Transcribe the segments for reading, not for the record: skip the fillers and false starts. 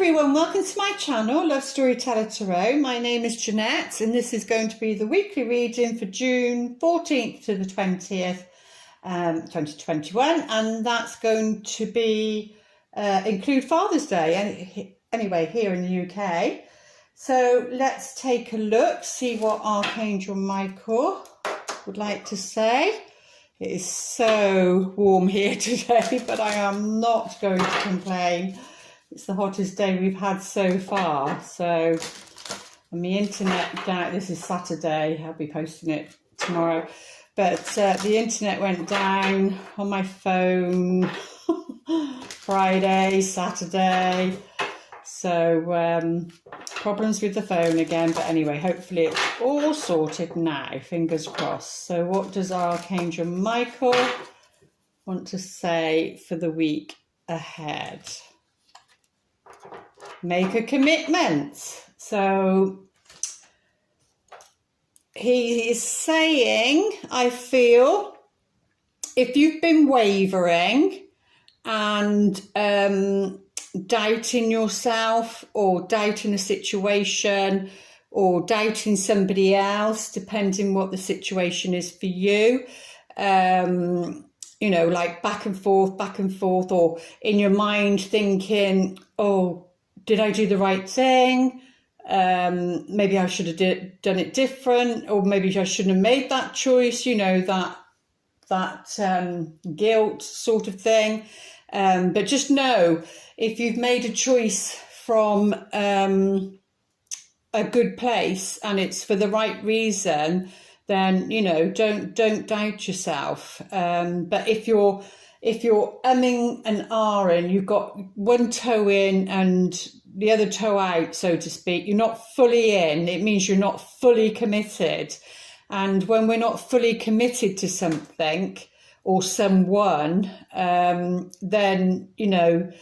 everyone, welcome to my channel, Love Storyteller Tarot. My name is Jeanette and this is going to be the weekly reading for June 14th to the 20th, 2021, and that's going to be include Father's Day anyway here in the UK. So let's take a look, see what Archangel Michael would like to say. It is so warm here today, but I am not going to complain. It's the hottest day we've had so far. So, on the internet, this is Saturday, I'll be posting it tomorrow. But the internet went down on my phone Friday, Saturday. So, problems with the phone again. But anyway, hopefully it's all sorted now, fingers crossed. So what does Archangel Michael want to say for the week ahead? Make a commitment. So he is saying, I feel if you've been wavering and doubting yourself or doubting a situation or doubting somebody else, depending what the situation is for you, you know, like back and forth, or in your mind thinking, oh, did I do the right thing? Maybe I should have done it different, or maybe I shouldn't have made that choice, you know, that guilt sort of thing. But just know, if you've made a choice from a good place and it's for the right reason, then, you know, don't doubt yourself. But if you're umming and ahhing, you've got one toe in and the other toe out, so to speak, you're not fully in, it means you're not fully committed. And when we're not fully committed to something or someone, then, you know,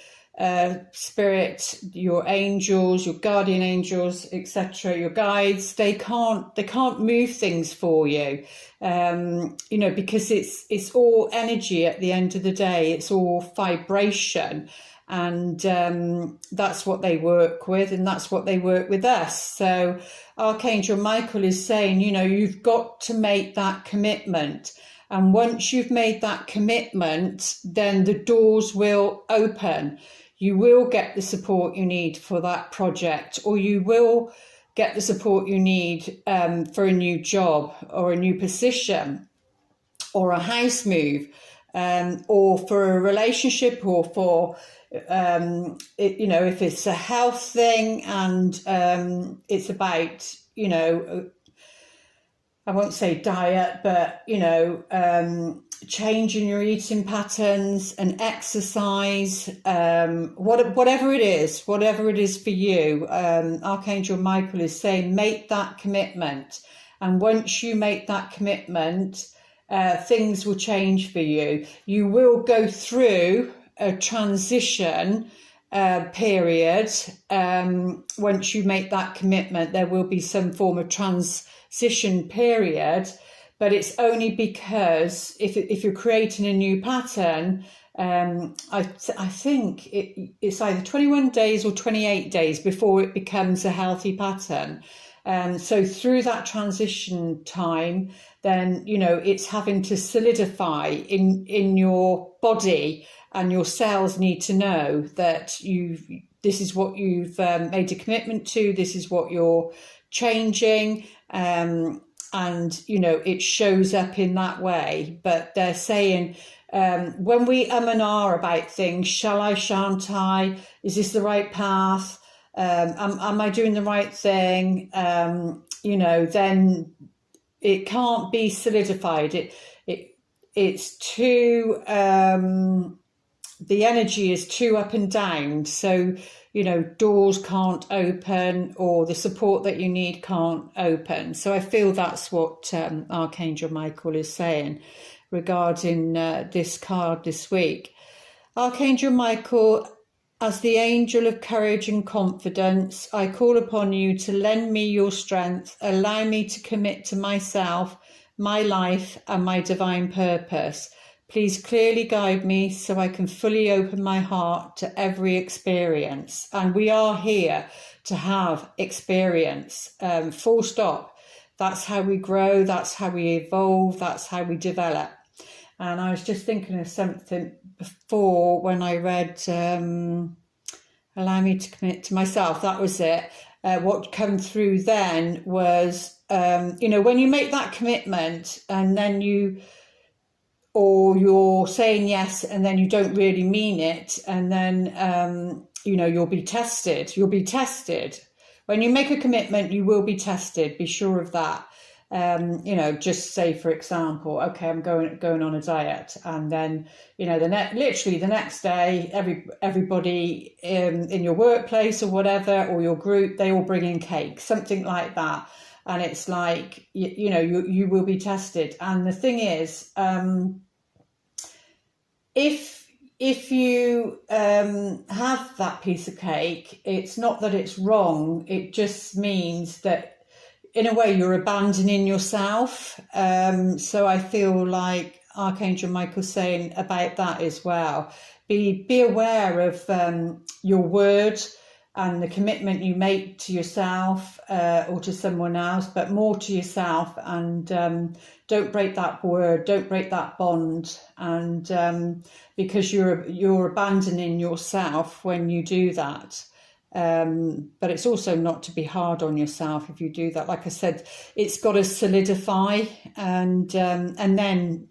spirit, your angels, your guardian angels, etc., your guides, they can't move things for you, you know, because it's all energy at the end of the day. It's all vibration, and that's what they work with, and that's what they work with us. So Archangel Michael is saying, you know, you've got to make that commitment. And once you've made that commitment, then the doors will open. You will get the support you need for that project, or you will get the support you need for a new job or a new position or a house move, or for a relationship, or for, you know, if it's a health thing and it's about, you know, I won't say diet, but, you know, changing your eating patterns and exercise, whatever it is for you, Archangel Michael is saying, make that commitment. And once you make that commitment, things will change for you. You will go through a transition period. Once you make that commitment, there will be some form of transition period, but it's only because if you're creating a new pattern, I think it's either 21 days or 28 days before it becomes a healthy pattern. So through that transition time, then, you know, it's having to solidify in your body, and your cells need to know that this is what you've made a commitment to, this is what you're changing, and, you know, it shows up in that way. But they're saying, when we and ah about things, shall I, shan't I, is this the right path, am I doing the right thing, you know, then it can't be solidified. It's too, the energy is too up and down. So, you know, doors can't open, or the support that you need can't open. So I feel that's what Archangel Michael is saying regarding this card this week. Archangel Michael, as the angel of courage and confidence, I call upon you to lend me your strength, allow me to commit to myself, my life and my divine purpose. Please clearly guide me so I can fully open my heart to every experience. And we are here to have experience, full stop. That's how we grow, that's how we evolve, that's how we develop. And I was just thinking of something before when I read Allow Me to Commit to Myself. That was it. What came through then was, when you make that commitment and then you're saying yes and then you don't really mean it, and then, you'll be tested. You'll be tested. When you make a commitment, you will be tested. Be sure of that. Just say, for example, okay, I'm going on a diet, and then, literally the next day, everybody in your workplace or whatever, or your group, they all bring in cake, something like that. And it's like, you will be tested. And the thing is, if you have that piece of cake, it's not that it's wrong. It just means that in a way you're abandoning yourself. So I feel like Archangel Michael's saying about that as well. Be aware of your word and the commitment you make to yourself or to someone else, but more to yourself. And don't break that word, don't break that bond. And because you're abandoning yourself when you do that. But it's also not to be hard on yourself if you do that. Like I said, it's got to solidify, and then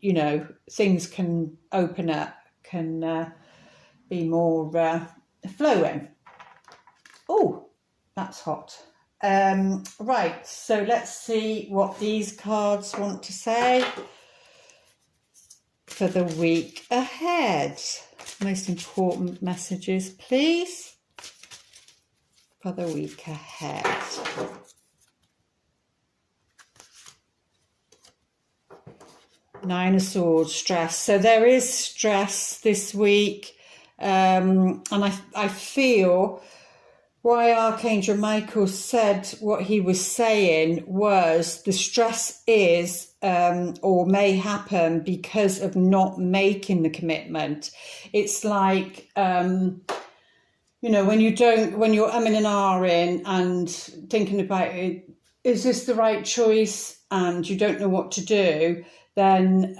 things can open up, can be more flowing. Oh, that's hot. Right, so let's see what these cards want to say for the week ahead. Most important messages, please, for the week ahead. Nine of Swords, stress. So there is stress this week, and I feel why Archangel Michael said what he was saying was the stress is or may happen because of not making the commitment. It's like when you're umming and ahhing and thinking about it, is this the right choice, and you don't know what to do, then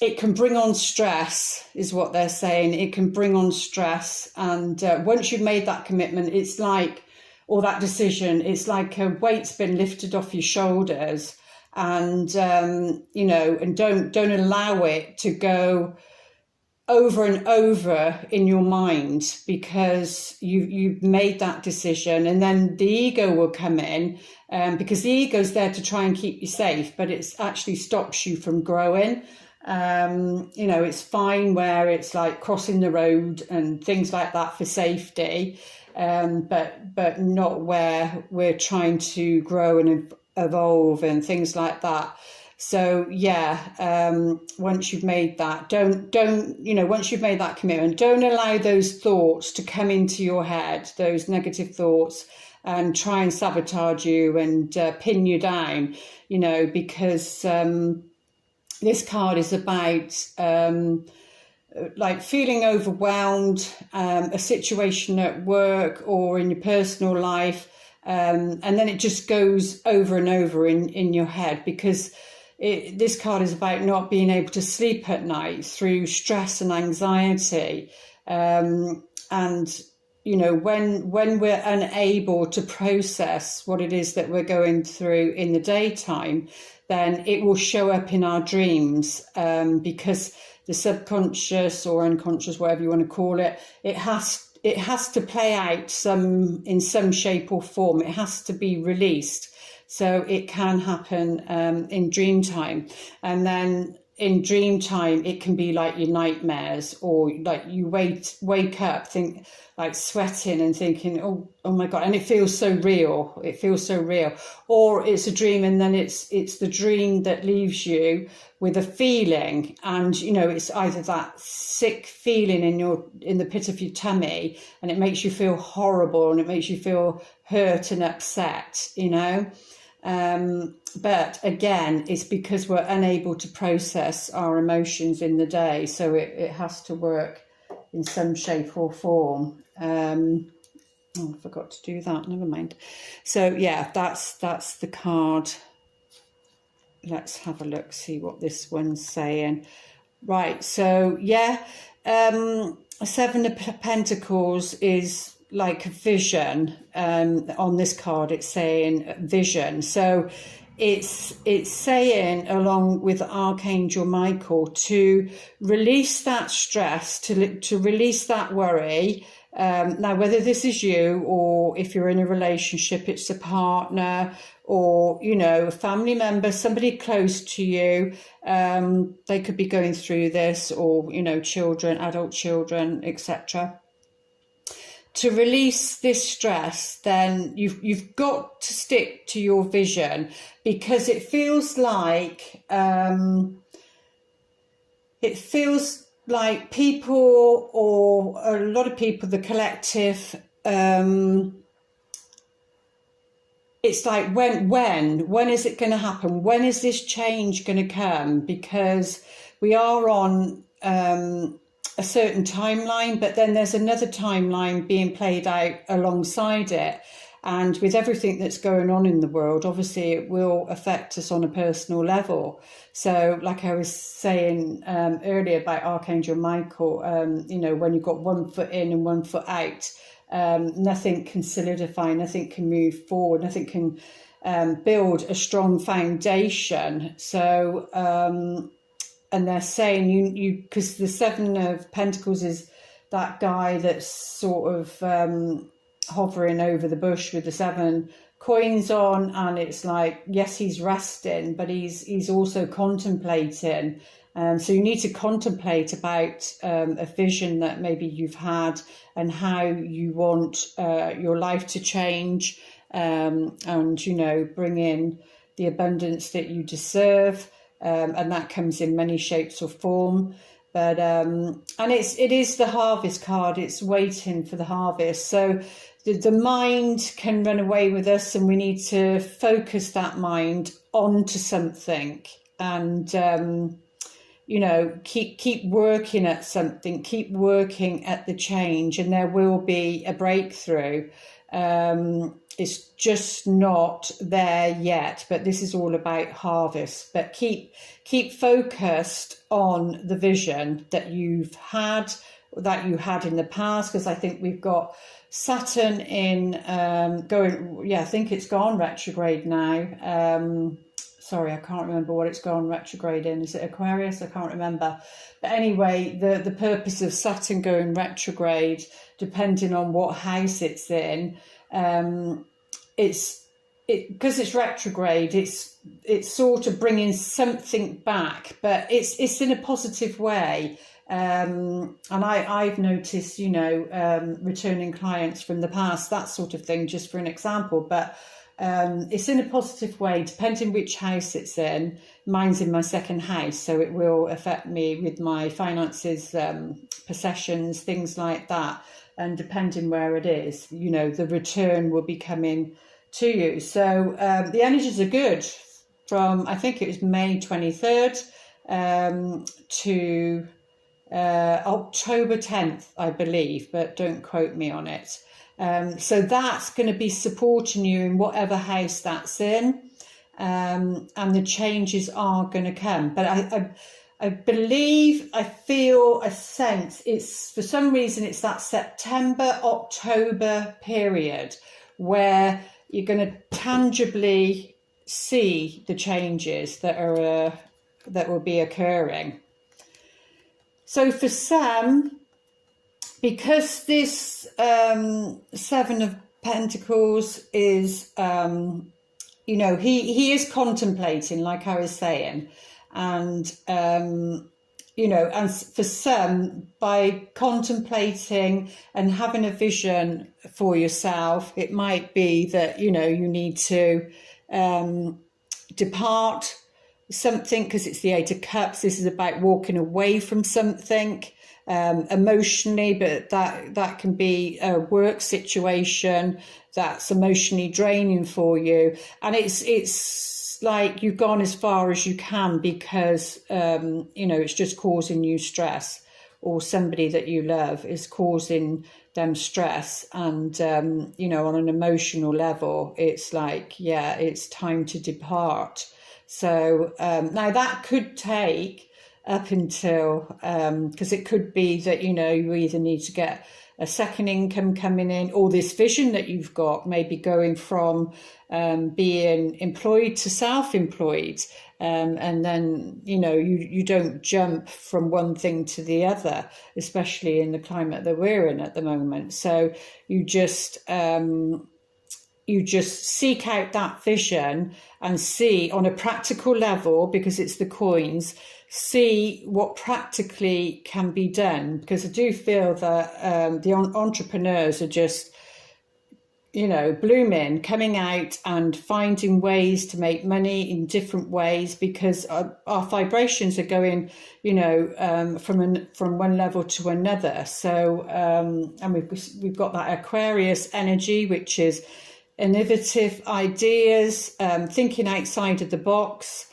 it can bring on stress, is what they're saying. It can bring on stress. And once you've made that commitment, it's like, or that decision, it's like a weight's been lifted off your shoulders. And, and don't allow it to go over and over in your mind, because you've made that decision. And then the ego will come in, because the ego's there to try and keep you safe, but it actually stops you from growing. It's fine where it's like crossing the road and things like that for safety, but not where we're trying to grow and evolve and things like that. So once you've made that, once you've made that commitment, don't allow those thoughts to come into your head, those negative thoughts, and try and sabotage you and pin you down, because this card is about like feeling overwhelmed, a situation at work or in your personal life, and then it just goes over and over in your head, because this card is about not being able to sleep at night through stress and anxiety. And when we're unable to process what it is that we're going through in the daytime, then it will show up in our dreams, because the subconscious or unconscious, whatever you want to call it, it has to play out in some shape or form. It has to be released. So it can happen in dream time. And then in dream time, it can be like your nightmares, or like you wake up, think like sweating and thinking, oh my God, and it feels so real. It feels so real. Or it's a dream, and then it's the dream that leaves you with a feeling, and it's either that sick feeling in the pit of your tummy, and it makes you feel horrible, and it makes you feel hurt and upset, But again, it's because we're unable to process our emotions in the day, so it has to work in some shape or form. Oh, I forgot to do that, never mind. So yeah, that's the card. Let's have a look, see what this one's saying. Right, so yeah, Seven of Pentacles is like a vision. On this card, it's saying vision. So it's saying, along with Archangel Michael, to release that stress, to release that worry. Now, whether this is you, or if you're in a relationship, it's a partner, or, you know, a family member, somebody close to you, they could be going through this, or, you know, children, adult children, etc. To release this stress, then you've got to stick to your vision, because it feels like people, or a lot of people, the collective, it's like, when is it going to happen? When is this change going to come? Because we are on a certain timeline, but then there's another timeline being played out alongside it. And with everything that's going on in the world, obviously it will affect us on a personal level. So like I was saying earlier about Archangel Michael, you know, when you've got one foot in and one foot out, nothing can solidify, nothing can move forward, nothing can build a strong foundation. So, and they're saying you because the Seven of Pentacles is that guy that's sort of hovering over the bush with the 7 coins on, and it's like, yes, he's resting, but he's also contemplating. So you need to contemplate about a vision that maybe you've had, and how you want your life to change, and, you know, bring in the abundance that you deserve. And that comes in many shapes or form. But and it is the harvest card. It's waiting for the harvest. So the mind can run away with us, and we need to focus that mind onto something, and you know, keep working at something, keep working at the change, and there will be a breakthrough. It's just not there yet, but this is all about harvest. But keep focused on the vision that you've had, that you had in the past, because I think we've got Saturn in I think it's gone retrograde now. Sorry, I can't remember what it's gone retrograde in. Is it Aquarius? I can't remember. But anyway, the purpose of Saturn going retrograde, depending on what house it's in, because it's retrograde, it's sort of bringing something back, but it's in a positive way. And I've noticed, you know, returning clients from the past, that sort of thing, just for an example. But it's in a positive way, depending which house it's in. Mine's in my second house, so it will affect me with my finances, possessions, things like that. And depending where it is, you know, the return will be coming to you. So the energies are good from, I think it was May 23rd to October 10th, I believe, but don't quote me on it. So that's going to be supporting you in whatever house that's in, and the changes are going to come. But I believe, I feel, a sense, it's, for some reason, it's that September, October period where you're going to tangibly see the changes that will be occurring. So for some, because this Seven of Pentacles is, you know, he is contemplating, like I was saying, and, you know, and for some, by contemplating and having a vision for yourself, it might be that, you know, you need to depart something, because it's the Eight of Cups. This is about walking away from something. emotionally, but that can be a work situation that's emotionally draining for you, and it's like you've gone as far as you can because it's just causing you stress, or somebody that you love is causing them stress, and on an emotional level it's like, yeah, it's time to depart. So now that could take up until because it could be that you either need to get a second income coming in, or this vision that you've got, maybe going from being employed to self-employed, and then you don't jump from one thing to the other, especially in the climate that we're in at the moment. So you just seek out that vision and see on a practical level, because it's the coins, see what practically can be done. Because I do feel that the entrepreneurs are just, blooming, coming out and finding ways to make money in different ways, because our vibrations are going, from one level to another. So, and we've got that Aquarius energy, which is innovative ideas, thinking outside of the box.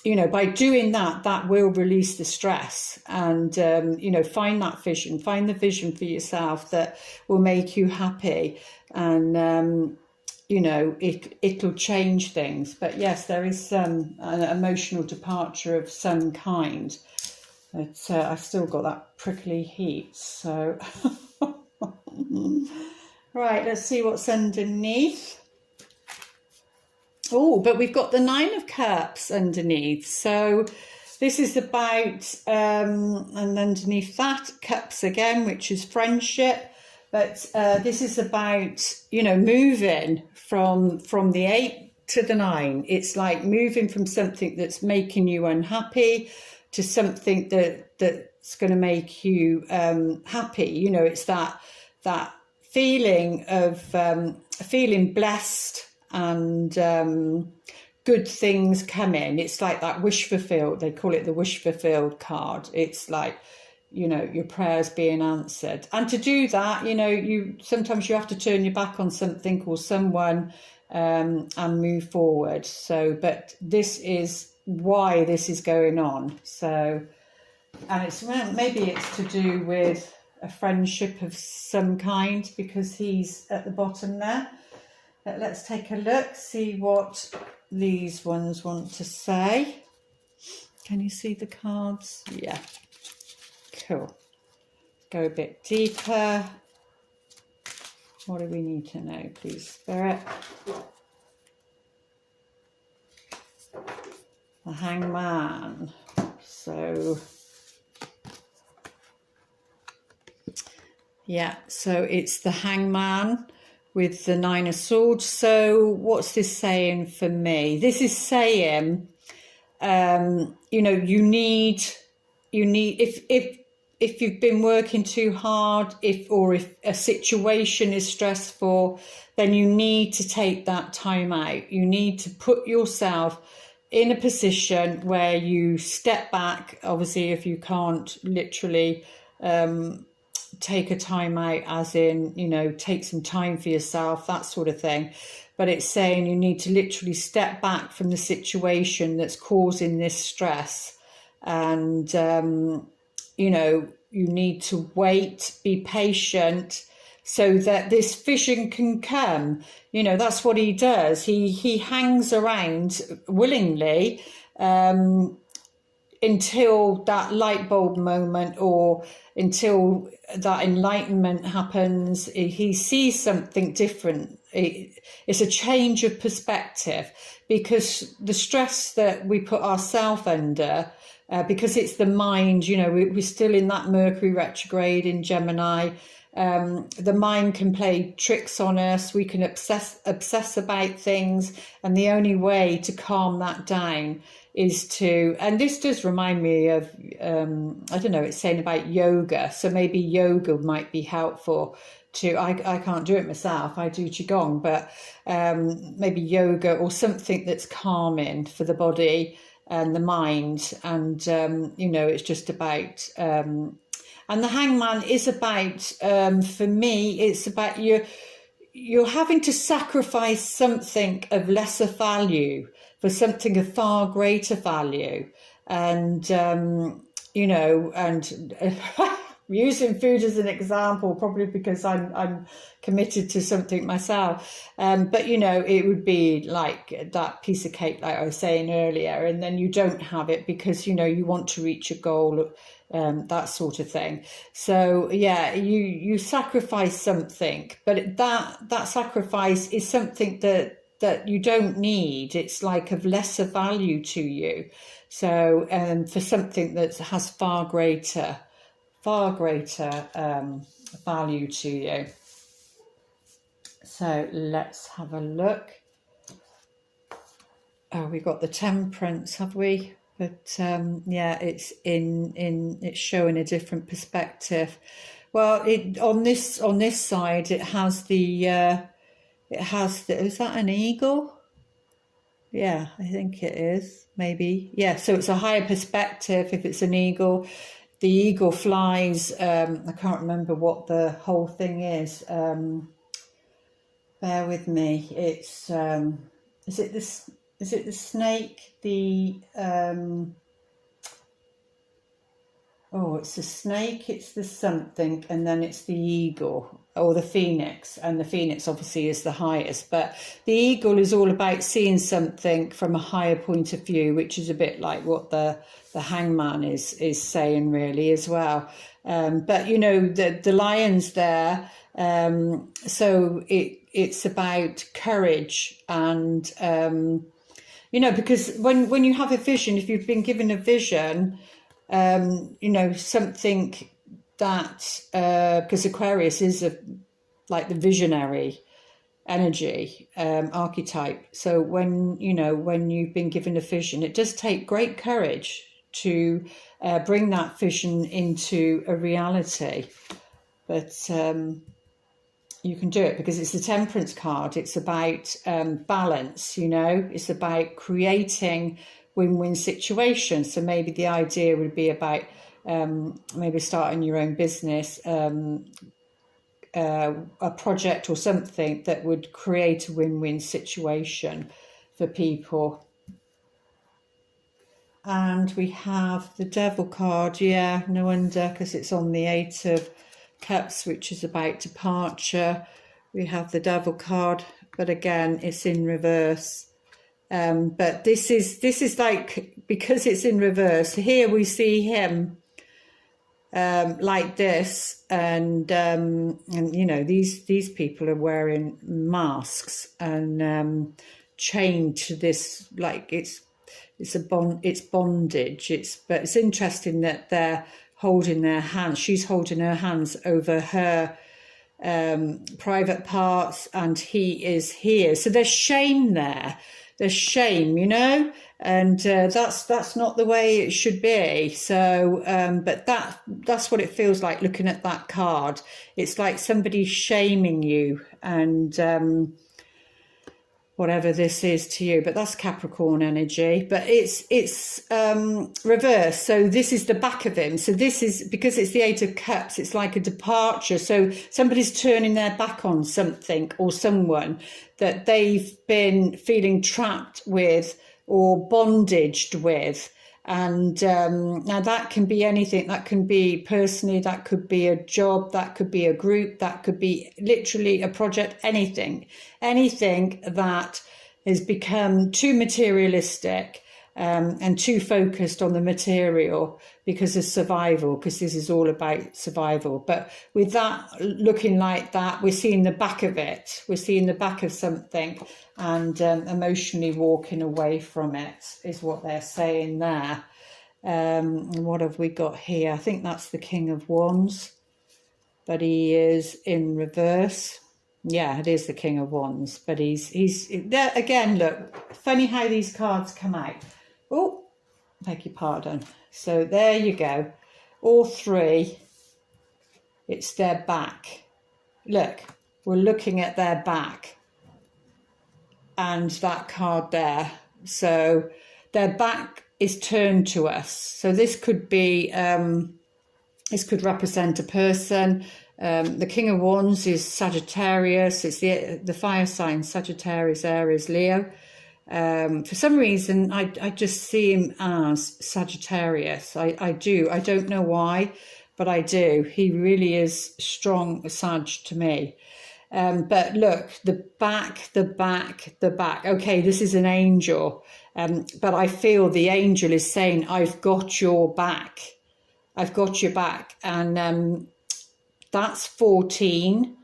By doing that will release the stress, and find that vision, find the vision for yourself that will make you happy, and it'll change things. But yes, there is an emotional departure of some kind, but I've still got that prickly heat. So right, let's see what's underneath. Oh, but we've got the 9 of Cups underneath. So this is about, and underneath that, Cups again, which is friendship. But this is about, moving from the 8 to the 9. It's like moving from something that's making you unhappy to something that's going to make you happy. It's that feeling of feeling blessed, and good things come in. It's like that wish fulfilled. They call it the wish fulfilled card. It's like, your prayers being answered. And to do that, sometimes you have to turn your back on something or someone, and move forward. So, but this is why this is going on. So, and maybe it's to do with a friendship of some kind, because he's at the bottom there. But let's take a look, see what these ones want to say. Can you see the cards? Yeah. Cool. Go a bit deeper. What do we need to know, please, Spirit? The Hangman. So, yeah, so it's the Hangman with the 9 of Swords. So what's this saying for me? This is saying, you need, if you've been working too hard, if a situation is stressful, then you need to take that time out. You need to put yourself in a position where you step back. Obviously, if you can't literally, take a time out, as in, take some time for yourself, that sort of thing. But it's saying you need to literally step back from the situation that's causing this stress. And, you need to wait, be patient, so that this vision can come. That's what he does. He hangs around willingly, until that light bulb moment, or until that enlightenment happens. He sees something different. It's a change of perspective, because the stress that we put ourselves under, because it's the mind, we're still in that Mercury retrograde in Gemini. The mind can play tricks on us. We can obsess about things, and the only way to calm that down is to, and this does remind me of, I don't know, it's saying about yoga. So maybe yoga might be helpful, to, I can't do it myself, I do Qigong, but maybe yoga or something that's calming for the body and the mind. And, you know, it's just about, and the hangman is about, for me, it's about you're having to sacrifice something of lesser value for something of far greater value. And, you know, and using food as an example, probably because I'm committed to something myself. But, you know, it would be like that piece of cake, like I was saying earlier, and then you don't have it because, you know, you want to reach a goal, that sort of thing. So, yeah, you sacrifice something, but that sacrifice is something that you don't need. It's like of lesser value to you. So, for something that has far greater value to you. So let's have a look. Oh, we got the temperance, have we? But yeah, it's it's showing a different perspective. Well, on this side, it has the is that an eagle? Yeah, I think it is, maybe. Yeah, so it's a higher perspective if it's an eagle. The eagle flies, I can't remember what the whole thing is. Bear with me. It's, is it the snake? It's the snake, it's the something, and then it's the eagle, or the phoenix, and the phoenix obviously is the highest, but the eagle is all about seeing something from a higher point of view, which is a bit like what the hangman is saying really as well. But you know, the lion's there, so it's about courage and you know, because when you have a vision, if you've been given a vision, you know, something that, because Aquarius is like the visionary energy, archetype. So when you've been given a vision, it does take great courage to bring that vision into a reality. But you can do it because it's the temperance card. It's about balance, you know, it's about creating win-win situations. So maybe the idea would be about maybe starting your own business, a project or something that would create a win-win situation for people. And we have the Devil card. Yeah, no wonder, because it's on the 8 of Cups, which is about departure. We have the Devil card, but again, it's in reverse. But this is like, because it's in reverse, here we see him like this, and you know, these people are wearing masks and chained to this, like it's bondage. But it's interesting that they're holding their hands. She's holding her hands over her private parts, and he is here. So there's shame there. There's shame, you know, and that's not the way it should be. So, but that's what it feels like looking at that card. It's like somebody shaming you, and whatever this is to you. But that's Capricorn energy. But it's reversed. So this is the back of him. So this is, because it's the 8 of Cups, it's like a departure. So somebody's turning their back on something or someone that they've been feeling trapped with or bondaged with. And now that can be anything. That can be personally, that could be a job, that could be a group, that could be literally a project, anything that has become too materialistic and too focused on the material because of survival, because this is all about survival. But with that looking like that, we're seeing the back of it. We're seeing the back of something, and emotionally walking away from it is what they're saying there. And what have we got here? I think that's the King of Wands, but he is in reverse. Yeah, it is the King of Wands, but he's there again. Look, funny how these cards come out. Oh, beg your pardon. So there you go. All three, it's their back. look, we're looking at their back and that card there. So their back is turned to us. So this could be, this could represent a person. The King of Wands is Sagittarius. It's the fire sign, Sagittarius, Aries, Leo. For some reason, I just see him as Sagittarius. I do. I don't know why, but I do. He really is strong Sag to me. But look, the back. Okay, this is an angel. But I feel the angel is saying, I've got your back. I've got your back. And that's 14.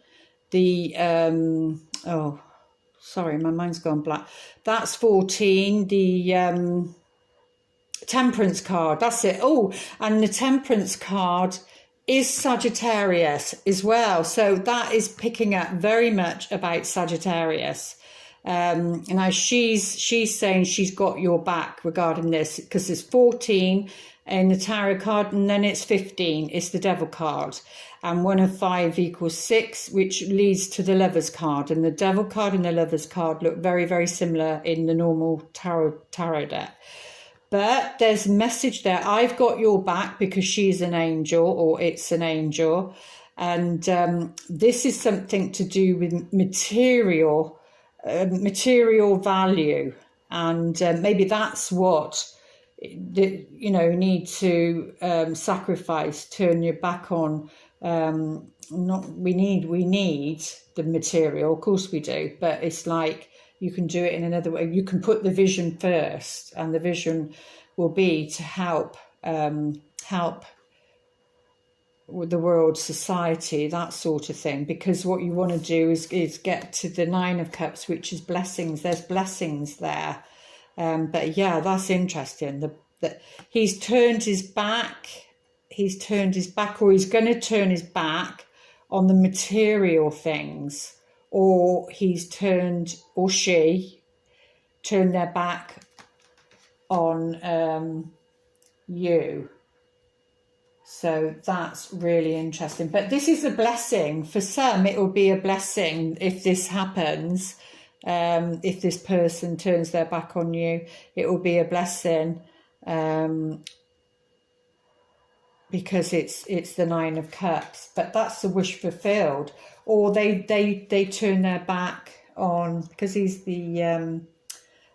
Oh, sorry, my mind's gone blank. That's 14. The Temperance card, that's it. Oh, and the Temperance card is Sagittarius as well. So that is picking up very much about Sagittarius. Now she's saying she's got your back regarding this, because there's 14 in the tarot card, and then it's 15. It's the Devil card. And 1 of 5 equals 6, which leads to the Lovers card. And the Devil card and the Lovers card look very, very similar in the normal tarot deck. But there's a message there. I've got your back, because she's an angel, or it's an angel. And this is something to do with material value. And maybe that's what need to sacrifice, turn your back on. We need the material, of course we do, but it's like you can do it in another way. You can put the vision first, and the vision will be to help with the world, society, that sort of thing. Because what you want to do is get to the 9 of Cups, which is blessings. There's blessings there. But yeah, that's interesting. That he's turned his back. He's turned his back, or he's going to turn his back on the material things, or he's turned, or she turned their back on you. So that's really interesting. But this is a blessing. For some, it will be a blessing if this happens. If this person turns their back on you, it will be a blessing. Because it's the 9 of Cups, but that's the wish fulfilled. Or they turn their back on, because he's the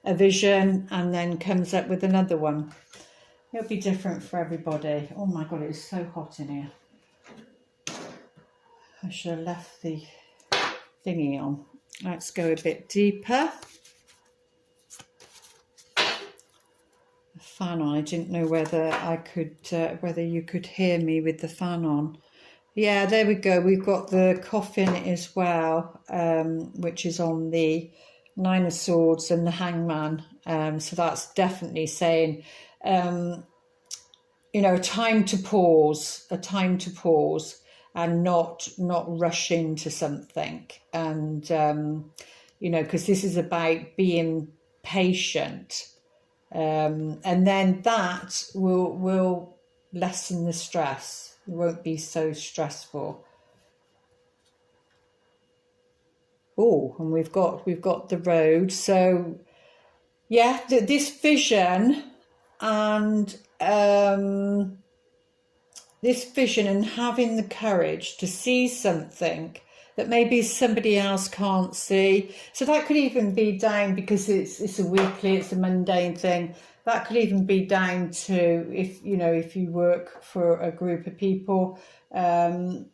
a vision, and then comes up with another one. It'll be different for everybody. Oh my God, it's so hot in here. I should have left the thingy on. Let's go a bit deeper. Fan on. I didn't know whether I could, whether you could hear me with the fan on. Yeah, there we go. We've got the coffin as well, which is on the 9 of Swords and the Hangman. So that's definitely saying, a time to pause, and not rush into something. And, because this is about being patient. And then that will lessen the stress. It won't be so stressful. Oh, and we've got the road. So yeah, this vision and having the courage to see something that maybe somebody else can't see. So that could even be down, because it's a weekly, it's a mundane thing. That could even be down to if you work for a group of people, down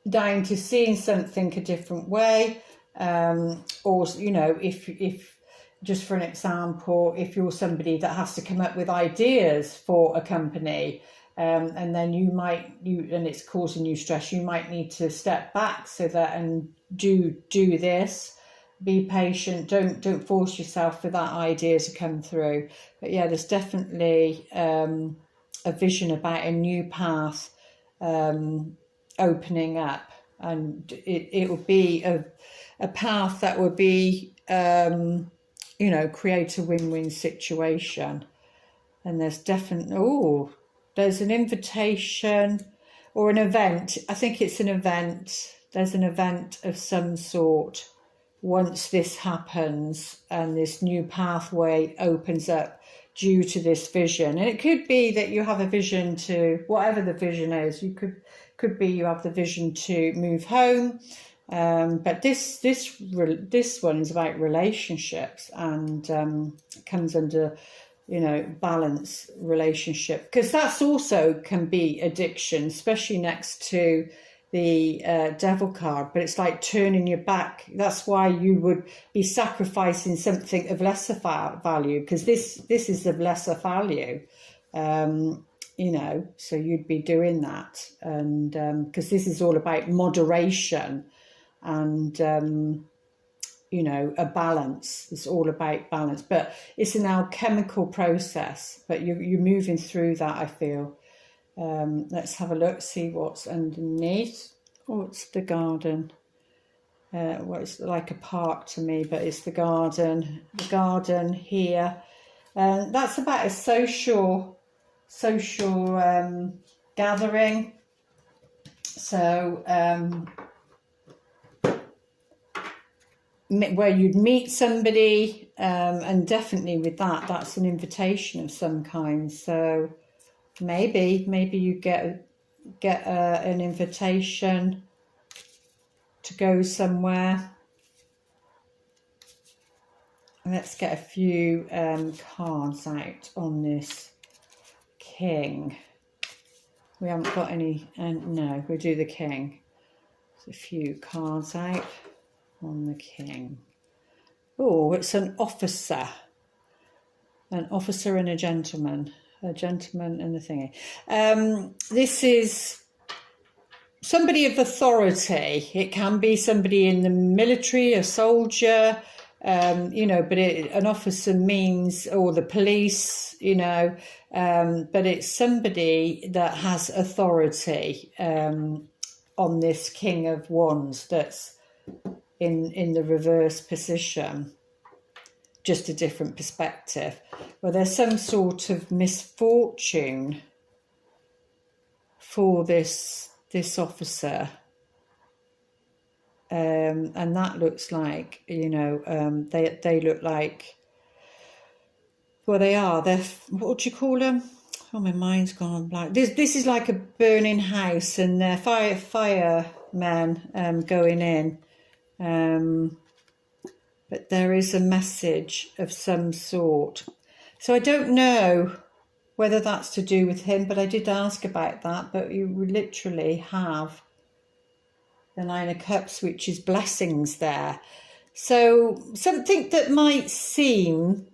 to seeing something a different way, or if just for an example, if you're somebody that has to come up with ideas for a company. And then and it's causing you stress, you might need to step back and do this, be patient, don't force yourself for that idea to come through. But yeah, there's definitely a vision about a new path opening up, and it will be a path that will be create a win-win situation. And there's definitely there's an invitation or an event. I think it's an event there's an event of some sort once this happens and this new pathway opens up due to this vision. And it could be that you have a vision to, whatever the vision is, you could be you have the vision to move home, but this one is about relationships, and comes under, you know, balance relationship, because that's also can be addiction, especially next to the devil card. But it's like turning your back. That's why you would be sacrificing something of lesser value, because this is of lesser value, you know, so you'd be doing that. And because this is all about moderation and you know, a balance. It's all about balance, but it's an alchemical process, but you're moving through that, I feel. Let's have a look, see what's underneath. Oh, it's the garden. Well, it's like a park to me, but it's the garden here. That's about a social gathering. So where you'd meet somebody, and definitely with that's an invitation of some kind. So maybe you get an invitation to go somewhere. Let's get a few cards out on this king. We haven't got any, no, we'll do the king. There's a few cards out on the king. Oh, it's an officer and a gentleman and the thingy. This is somebody of authority. It can be somebody in the military, a soldier, you know, but an officer means, or the police, you know, but it's somebody that has authority on this King of Wands that's in the reverse position, just a different perspective. Well, there's some sort of misfortune for this officer, and that looks like, you know, they look like, well, they're, what would you call them? Oh, my mind's gone blank. This is like a burning house, and they're firemen going in. But there is a message of some sort. So I don't know whether that's to do with him, but I did ask about that. But you literally have the Nine of Cups, which is blessings there. So something that might seem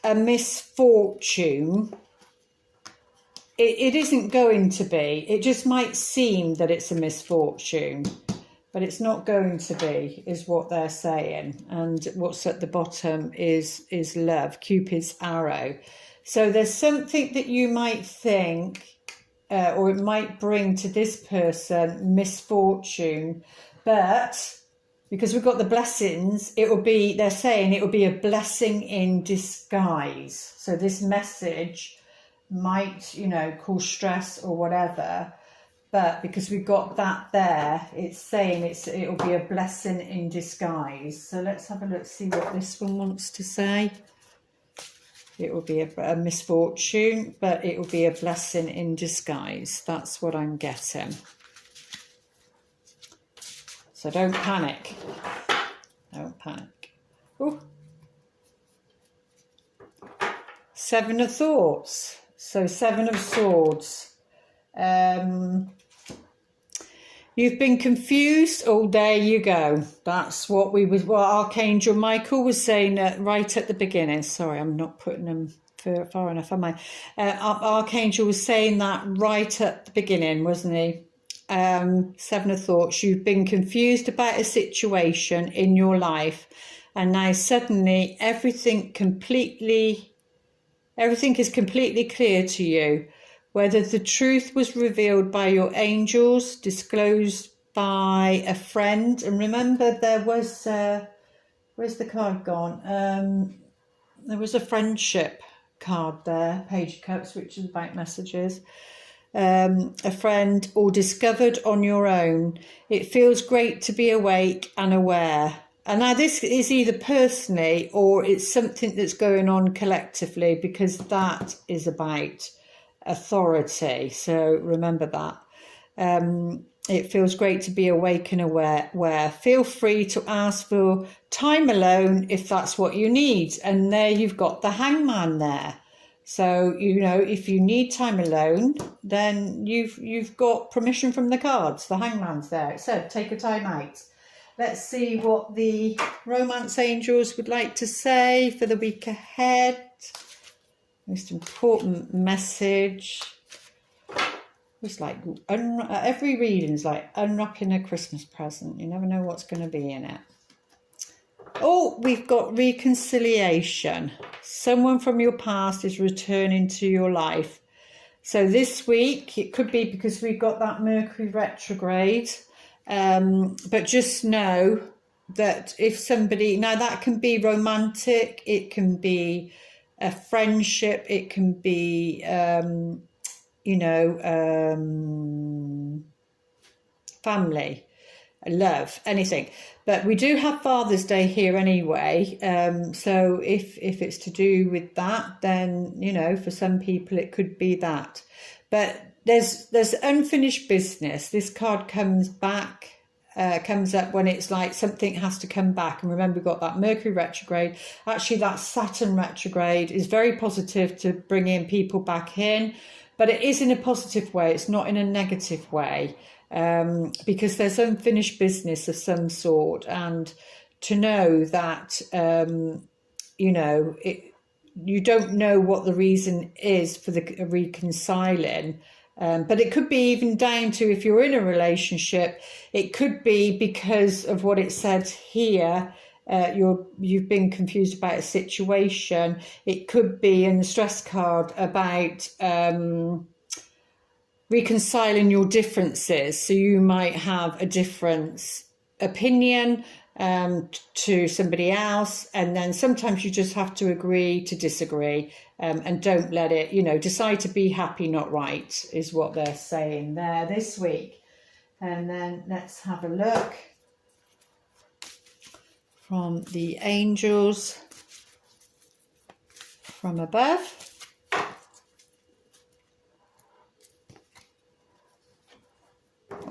a misfortune, it isn't going to be. It just might seem that it's a misfortune, but it's not going to be, is what they're saying. And what's at the bottom is love, Cupid's arrow. So there's something that you might think, or it might bring to this person misfortune, but because we've got the blessings, they're saying it will be a blessing in disguise. So this message might, you know, cause stress or whatever, but because we've got that there, it's saying it'll be a blessing in disguise. So let's have a look, see what this one wants to say. It will be a misfortune, but it will be a blessing in disguise. That's what I'm getting. So don't panic. Don't panic. Ooh. Seven of Thoughts. So Seven of Swords. You've been confused. Oh, there you go. That's what Archangel Michael was saying right at the beginning. Sorry, I'm not putting them far enough, am I? Archangel was saying that right at the beginning, wasn't he? Seven of Thoughts. You've been confused about a situation in your life, and now suddenly everything is completely clear to you. Whether the truth was revealed by your angels, disclosed by a friend. And remember, there was, where's the card gone? There was a friendship card there, Page of Cups, which is about messages. a friend, or discovered on your own. It feels great to be awake and aware. And now this is either personally or it's something that's going on collectively, because that is about authority. So remember that. It feels great to be awake and aware. Feel free to ask for time alone if that's what you need. And there you've got the hangman there. So, you know, if you need time alone, then you've got permission from the cards. The hangman's there. It said, take a time out. Let's see what the romance angels would like to say for the week ahead. Most important message. It's like every reading is like unwrapping a Christmas present. You never know what's going to be in it. Oh, we've got reconciliation. Someone from your past is returning to your life. So this week, it could be because we've got that Mercury retrograde. But just know that if somebody, now that can be romantic, it can be a friendship, it can be, family, love, anything. But we do have Father's Day here anyway. So if it's to do with that, then, you know, for some people it could be that. But there's unfinished business. This card comes up when it's like something has to come back. And remember, we've got that Mercury retrograde. Actually, that Saturn retrograde is very positive to bringing people back in. But it is in a positive way. It's not in a negative way, because there's unfinished business of some sort. And to know that, you don't know what the reason is for the reconciling. But it could be even down to, if you're in a relationship, it could be because of what it said here. You've been confused about a situation. It could be in the stress card about reconciling your differences. So you might have a different opinion to somebody else, and then sometimes you just have to agree to disagree, and don't let it, decide to be happy, not right, is what they're saying there this week. And then let's have a look from the angels from above.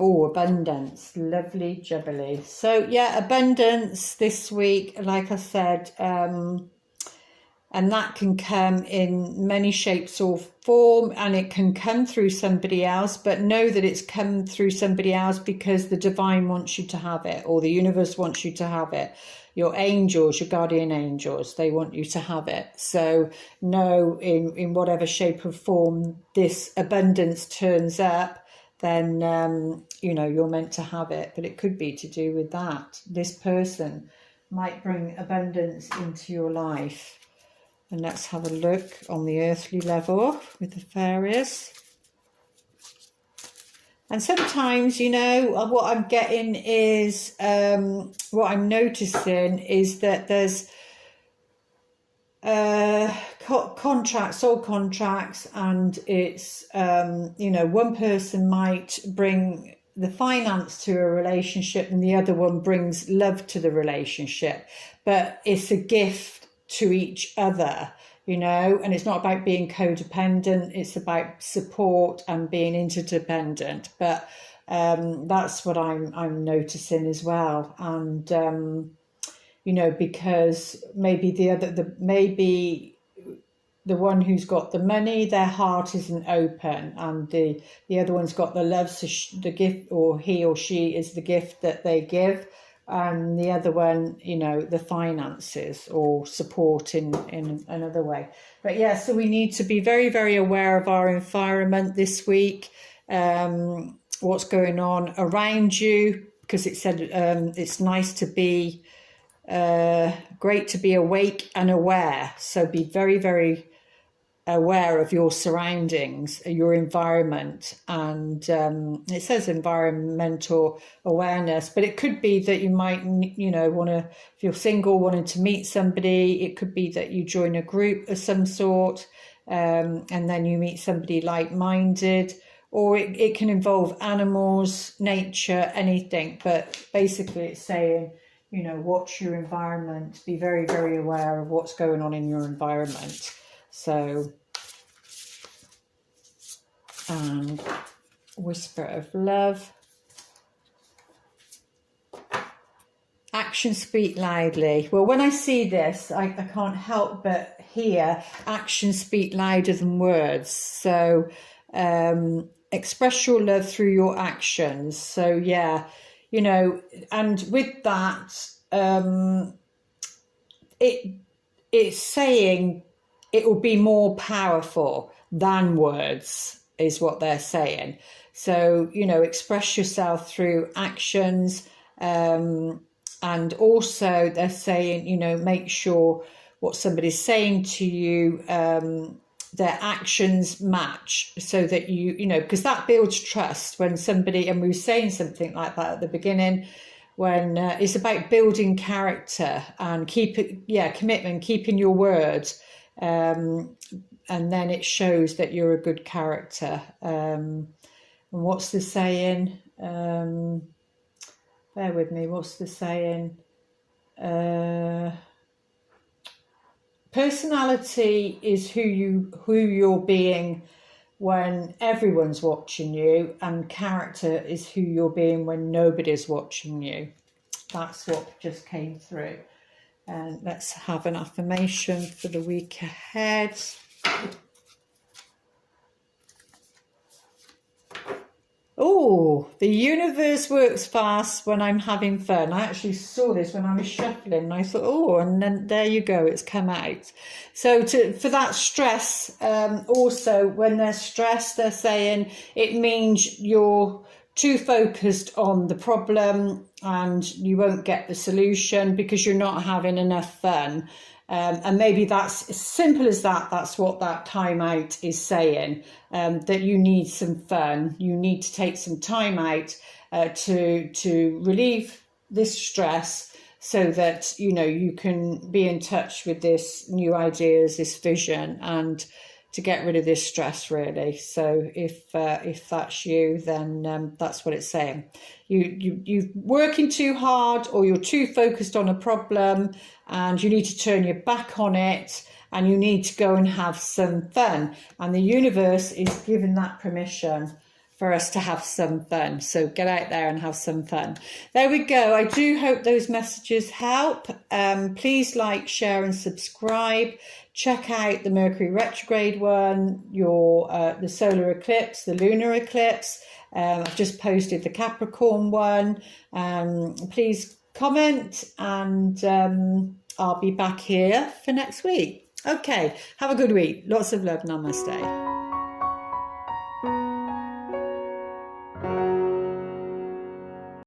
Oh, abundance, lovely jubilee. So yeah, abundance this week, like I said, and that can come in many shapes or form, and it can come through somebody else, but know that it's come through somebody else because the divine wants you to have it, or the universe wants you to have it. Your angels, your guardian angels, they want you to have it. So know in whatever shape or form this abundance turns up, then, you're meant to have it. But it could be to do with that. This person might bring abundance into your life. And let's have a look on the earthly level with the fairies. And sometimes, what I'm getting is, what I'm noticing is that there's soul contracts, and it's, one person might bring the finance to a relationship and the other one brings love to the relationship. But it's a gift to each other, and it's not about being codependent, it's about support and being interdependent. But that's what I'm noticing as well. And because maybe the one who's got the money, their heart isn't open, and the other one's got the love, so the gift, or he or she is the gift that they give. And the other one, the finances or support in another way. But yeah, so we need to be very, very aware of our environment this week, what's going on around you, because it said it's nice to be, great to be awake and aware. So be very, very aware of your surroundings, your environment, and it says environmental awareness, but it could be that you might, want to, if you're single, wanting to meet somebody, it could be that you join a group of some sort, and then you meet somebody like-minded, or it can involve animals, nature, anything. But basically it's saying, you know, watch your environment, be very, very aware of what's going on in your environment. So, and whisper of love. Actions speak loudly. Well, when I see this, I can't help but hear actions speak louder than words. So express your love through your actions. So yeah, you know, and with that, it's saying it will be more powerful than words, is what they're saying. So, you know, express yourself through actions. And also they're saying, you know, make sure what somebody's saying to you, their actions match, so that you know, because that builds trust when somebody, and we were saying something like that at the beginning, when it's about building character and commitment, keeping your word, and then it shows that you're a good character. And what's the saying? Bear with me, what's the saying? Personality is who you're being when everyone's watching you, and character is who you're being when nobody's watching you. That's what just came through. And let's have an affirmation for the week ahead. Oh, the universe works fast when I'm having fun. I actually saw this when I was shuffling, and I thought, oh, and then there you go, it's come out. So for that stress, also when they're stressed, they're saying it means you're too focused on the problem and you won't get the solution because you're not having enough fun. And maybe that's as simple as that. That's what that time out is saying, that you need some fun. You need to take some time out to relieve this stress, so that, you know, you can be in touch with this new ideas, this vision, and to get rid of this stress, really. So if that's you, then that's what it's saying. You're working too hard, or you're too focused on a problem, and you need to turn your back on it, and you need to go and have some fun. And the universe is giving that permission for us to have some fun. So get out there and have some fun. There we go. I do hope those messages help. Please like, share and subscribe. Check out the Mercury retrograde one, the solar eclipse, the lunar eclipse. I've just posted the Capricorn one. Please comment, and I'll be back here for next week. Okay, have a good week. Lots of love. Namaste.